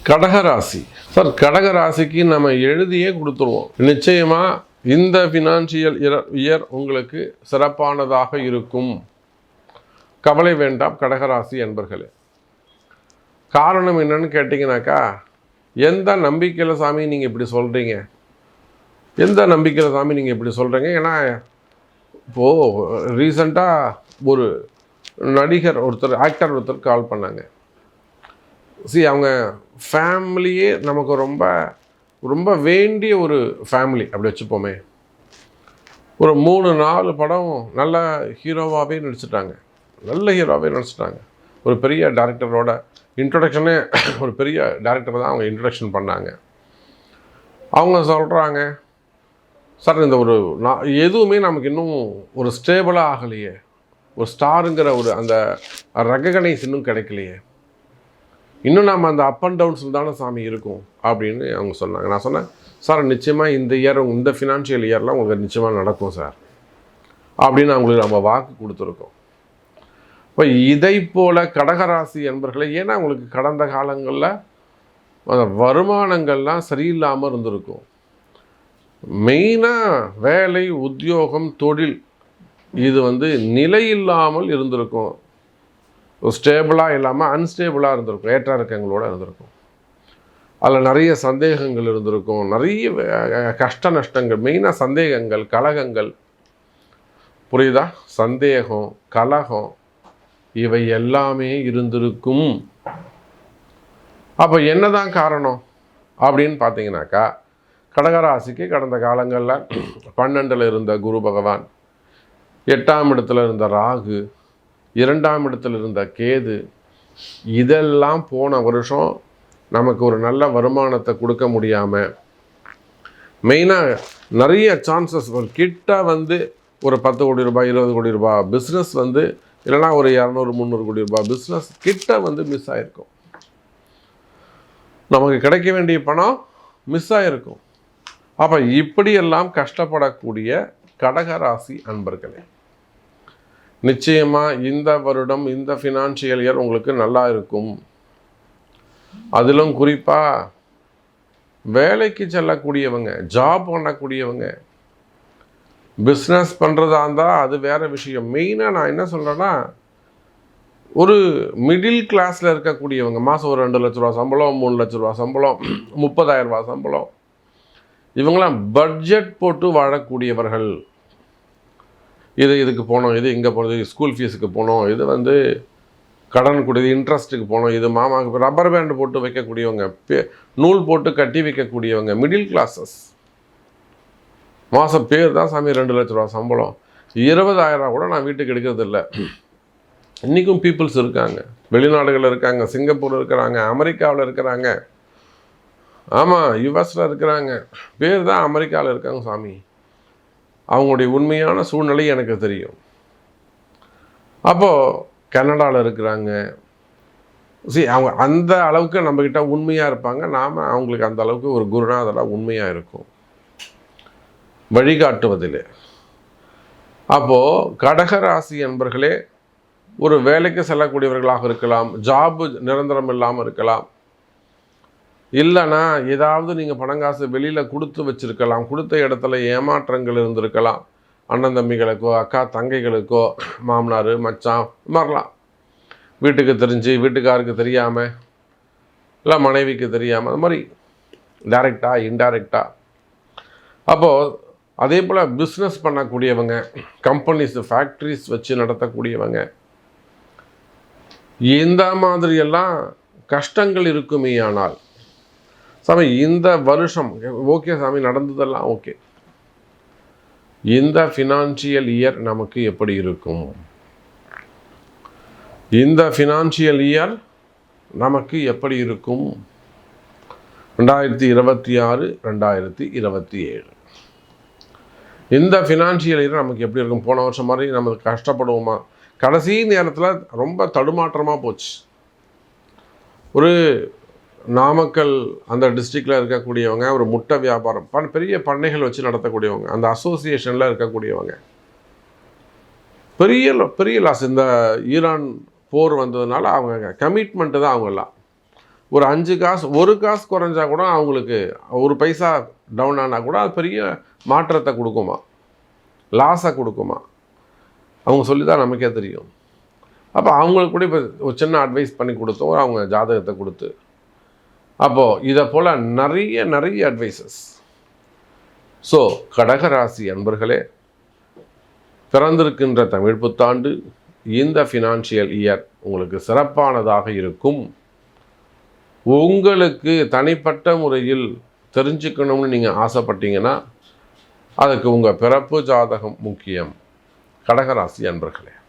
கடகராசி சார், கடகராசிக்கு நம்ம எழுதியே கொடுத்துருவோம். நிச்சயமாக இந்த ஃபினான்ஷியல் இயர் உங்களுக்கு சிறப்பானதாக இருக்கும். கவலை வேண்டாம் கடகராசி என்பர்களே. காரணம் என்னன்னு கேட்டிங்கனாக்கா, எந்த நம்பிக்கையில் சாமி நீங்கள் இப்படி சொல்கிறீங்க, எந்த நம்பிக்கையில் சாமி நீங்கள் இப்படி சொல்கிறீங்க? ஏன்னா இப்போது ரீசண்டாக ஒரு நடிகர் ஒருத்தர், ஆக்டர் ஒருத்தர் கால் பண்ணாங்க. அவங்க ஃபேமிலியே நமக்கு ரொம்ப ரொம்ப வேண்டிய ஒரு ஃபேமிலி அப்படி வச்சுப்போமே. ஒரு 3-4 படம் நல்ல ஹீரோவாகவே நடிச்சிட்டாங்க, நல்ல ஹீரோவாகவே நடிச்சிட்டாங்க. ஒரு பெரிய டேரக்டரோட இன்ட்ரொடக்ஷனே, ஒரு பெரிய டேரக்டர் தான் அவங்க இன்ட்ரொடக்ஷன் பண்ணாங்க. அவங்க சொல்கிறாங்க, சார் இந்த ஒரு எதுவுமே நமக்கு இன்னும் ஒரு ஸ்டேபிளாக ஆகலையே, ஒரு ஸ்டாருங்கிற ஒரு அந்த ரெகக்னைஸ் இன்னும் கிடைக்கலையே, இன்னும் நம்ம அந்த அப் அண்ட் டவுன்ஸில் தானே சாமி இருக்கும் அப்படின்னு அவங்க சொன்னாங்க. நான் சொன்னேன், சார் நிச்சயமாக இந்த இயர், இந்த ஃபினான்ஷியல் இயர்லாம் உங்களுக்கு நிச்சயமாக நடக்கும் சார் அப்படின்னு அவங்களுக்கு நம்ம வாக்கு கொடுத்துருக்கோம். இப்போ இதை போல் கடகராசி என்பர்களை, ஏன்னா உங்களுக்கு கடந்த காலங்களில் அந்த வருமானங்கள்லாம் சரியில்லாமல் இருந்திருக்கும். மெயினாக வேலை, உத்தியோகம், தொழில் இது நிலையில்லாமல் இருந்திருக்கும். ஸ்டேபிளாக இல்லாமல் அன்ஸ்டேபிளாக இருந்திருக்கும், ஏற்ற இறக்கங்களோடு இருந்திருக்கும். அதில் நிறைய சந்தேகங்கள் இருந்திருக்கும், நிறைய கஷ்ட நஷ்டங்கள், மெயினாக சந்தேகங்கள், கலகங்கள், புரியுதா? சந்தேகம், கலகம், இவை எல்லாமே இருந்திருக்கும். அப்போ என்னதான் காரணம் அப்படின்னு பார்த்தீங்கன்னாக்கா, கடகராசிக்கு கடந்த காலங்களில் 12ல் இருந்த குரு பகவான், 8ஆம் இடத்துல இருந்த ராகு, 2ஆம் இடத்துல இருந்த கேது, இதெல்லாம் போன வருஷம் நமக்கு ஒரு நல்ல வருமானத்தை கொடுக்க முடியாமல், மெயினாக நிறைய சான்சஸ் கிட்ட ஒரு 10 கோடி ரூபாய், 20 கோடி ரூபாய் பிஸ்னஸ் இல்லைனா ஒரு 200-300 கோடி ரூபாய் பிஸ்னஸ் கிட்ட மிஸ் ஆகிருக்கும். நமக்கு கிடைக்க வேண்டிய பணம் மிஸ் ஆகிருக்கும். அப்போ இப்படியெல்லாம் கஷ்டப்படக்கூடிய கடகராசி அன்பர்களே, நிச்சயமாக இந்த வருடம், இந்த ஃபினான்ஷியல் இயர் உங்களுக்கு நல்லா இருக்கும். அதிலும் குறிப்பாக வேலைக்கு செல்லக்கூடியவங்க, ஜாப் பண்ணக்கூடியவங்க, பிஸ்னஸ் பண்ணுறதா இருந்தால் அது வேறு விஷயம். மெயினாக நான் என்ன சொல்கிறேன்னா, ஒரு மிடில் கிளாஸில் இருக்கக்கூடியவங்க, மாதம் ஒரு 2 லட்ச ரூபா சம்பளம், 3 லட்ச ரூபா சம்பளம், 30,000 ரூபா சம்பளம், இவங்களாம் பட்ஜெட் போட்டு வாழக்கூடியவர்கள். இதுக்கு போனோம், இது இங்கே போனது, ஸ்கூல் ஃபீஸுக்கு போனோம், இது கடன் கொடுது, இன்ட்ரெஸ்ட்டுக்கு போனோம், இது மாமாவுக்கு ரப்பர் பேண்டு போட்டு வைக்கக்கூடியவங்க, நூல் போட்டு கட்டி வைக்கக்கூடியவங்க, மிடில் கிளாஸஸ். மாதம் பேர் தான் சாமி 2 லட்ச ரூபா சம்பளம், 20,000 கூட நான் வீட்டுக்கு எடுக்கிறது இல்லை. இன்றைக்கும் பீப்புள்ஸ் இருக்காங்க, வெளிநாடுகளில் இருக்காங்க, சிங்கப்பூர் இருக்கிறாங்க, அமெரிக்காவில் இருக்கிறாங்க, ஆமாம் யுஎஸில் இருக்கிறாங்க, பேர் தான் அமெரிக்காவில் இருக்காங்க சாமி. அவங்களுடைய உண்மையான சூழ்நிலை எனக்கு தெரியும். அப்போது கனடாவில் இருக்கிறாங்க. அவங்க அந்த அளவுக்கு நம்மக்கிட்ட உண்மையாக இருப்பாங்க, நாம் அவங்களுக்கு அந்த அளவுக்கு ஒரு குருநாதராக உண்மையாக இருக்கும் வழிகாட்டுவதில். அப்போது கடகராசி என்பர்களே, ஒரு வேலைக்கு செல்லக்கூடியவர்களாக இருக்கலாம், ஜாபு நிரந்தரம் இல்லாமல் இருக்கலாம், இல்லைனா ஏதாவது நீங்கள் பணங்காசு வெளியில் கொடுத்து வச்சுருக்கலாம், கொடுத்த இடத்துல ஏமாற்றங்கள் இருந்திருக்கலாம், அண்ணன் தம்பிகளுக்கோ, அக்கா தங்கைகளுக்கோ, மாமனார் மச்சான் மாதிரிலாம், வீட்டுக்கு தெரிஞ்சு வீட்டுக்காருக்கு தெரியாமல், இல்லை மனைவிக்கு தெரியாமல், அது மாதிரி டைரெக்டாக இன்டைரக்டாக. அப்போது அதே போல் பிஸ்னஸ் பண்ணக்கூடியவங்க, கம்பெனிஸ், ஃபேக்ட்ரிஸ் வச்சு நடத்தக்கூடியவங்க, இந்த மாதிரியெல்லாம் கஷ்டங்கள் இருக்குமே. ஆனால் சாமி இந்த வருஷம் ஓகே சாமி, நடந்ததெல்லாம் ஓகே, இந்த ஃபினான்ஷியல் இயர் நமக்கு எப்படி இருக்கும், இந்த ஃபினான்ஷியல் இயர் நமக்கு எப்படி இருக்கும், 2026, 2027 இந்த ஃபினான்ஷியல் இயர் நமக்கு எப்படி இருக்கும்? போன வருஷம் மாதிரி நம்ம கஷ்டப்படுவோமா? கடைசி நேரத்தில் ரொம்ப தடுமாற்றமாக போச்சு. ஒரு நாமக்கல் அந்த டிஸ்ட்ரிக்டில் இருக்கக்கூடியவங்க, ஒரு முட்டை வியாபாரம், பெரிய பண்ணைகள் வச்சு நடத்தக்கூடியவங்க, அந்த அசோசியேஷனில் இருக்கக்கூடியவங்க, பெரிய லாஸ். இந்த ஈரான் போர் வந்ததுனால அவங்க கமிட்மெண்ட்டு தான் அவங்கெல்லாம். ஒரு 5 காசு 1 காசு குறைஞ்சா கூட அவங்களுக்கு 1 பைசா டவுன் ஆனால் கூட அது பெரிய மாற்றத்தை கொடுக்குமா, லாஸை கொடுக்குமா, அவங்க சொல்லி தான் நமக்கே தெரியும். அப்போ அவங்களுக்கு கூட இப்போ ஒரு சின்ன அட்வைஸ் பண்ணி கொடுத்தோம், அவங்க ஜாதகத்தை கொடுத்து. அப்போது இதை போல் நிறைய அட்வைசஸ். ஸோ கடகராசி அன்பர்களே, பிறந்திருக்கின்ற தமிழ் புத்தாண்டு இந்த ஃபினான்ஷியல் இயர் உங்களுக்கு சிறப்பானதாக இருக்கும். உங்களுக்கு தனிப்பட்ட முறையில் தெரிஞ்சுக்கணும்னு நீங்கள் ஆசைப்பட்டீங்கன்னா அதுக்கு உங்கள் பிறப்பு ஜாதகம் முக்கியம் கடகராசி அன்பர்களே.